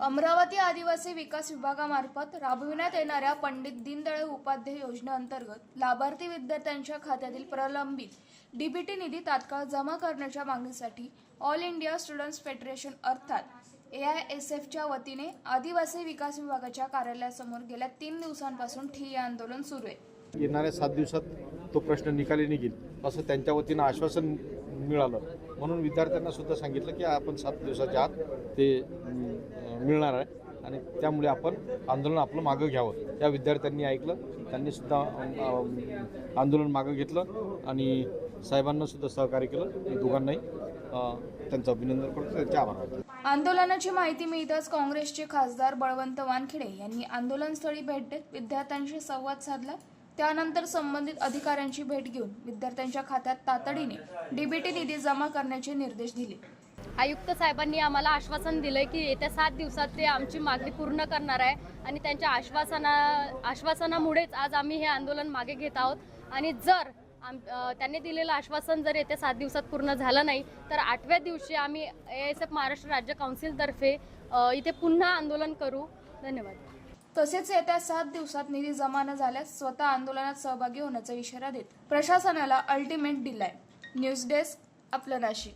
अमरावती आदिवासी विकास विभागामार्फत राबविण्यात येणाऱ्या पंडित दीनदयाळ उपाध्याय योजनेअंतर्गत लाभार्थी विद्यार्थ्यांच्या खात्यातील प्रलंबित डीबीटी निधी तात्काळ जमा करण्याच्या मागणीसाठी ऑल इंडिया स्टुडंट्स फेडरेशन अर्थात AISFच्या वतीने आदिवासी विकास विभागाच्या कार्यालयासमोर गेल्या 3 दिवसांपासून ठिय्या आंदोलन सुरू आहे। येणाऱ्या 7 दिवसात तो प्रश्न निकाली निघेल असं त्यांच्या वतीनं आश्वासन मिळालं, म्हणून विद्यार्थ्यांना सुद्धा सांगितलं की आपण 7 दिवसाच्या आत ते मिळणार आहे आणि त्यामुळे आपण आंदोलन आपलं मागं घ्यावं। त्या विद्यार्थ्यांनी ऐकलं, त्यांनी सुद्धा आंदोलन मागं घेतलं आणि साहेबांना सुद्धा सहकार्य केलं। मी दोघांनाही त्यांचं अभिनंदन करतो, त्यांचे आभार मानतो। आंदोलनाची माहिती मिळताच काँग्रेसचे खासदार बळवंत वानखेडे यांनी आंदोलनस्थळी भेट देत विद्यार्थ्यांशी संवाद साधला। त्यानंतर संबंधित अधिकाऱ्यांची भेट घेऊन विद्यार्थ्यांच्या खात्यात तातडीने डीबीटी निधी जमा करण्याचे निर्देश दिले। आयुक्त साहेबांनी आम्हाला आश्वासन दिलंय की येत्या 7 दिवसात ते आमची मागणी पूर्ण करणार आहे आणि त्यांच्या आश्वासनामुळेच आज आम्ही हे आंदोलन मागे घेत आहोत। आणि जर त्यांनी दिलेलं आश्वासन जर येत्या 7 दिवसात पूर्ण झालं नाही तर 8व्या दिवशी आम्ही AISF महाराष्ट्र राज्य काउन्सिलतर्फे इथे पुन्हा आंदोलन करू। धन्यवाद। तसेच येत्या 7 दिवसात निधी जमा न झाल्यास स्वतः आंदोलनात सहभागी होण्याचा इशारा देत प्रशासनाला अल्टिमेट दिलाय। न्यूज डेस्क, आपलं नाशिक।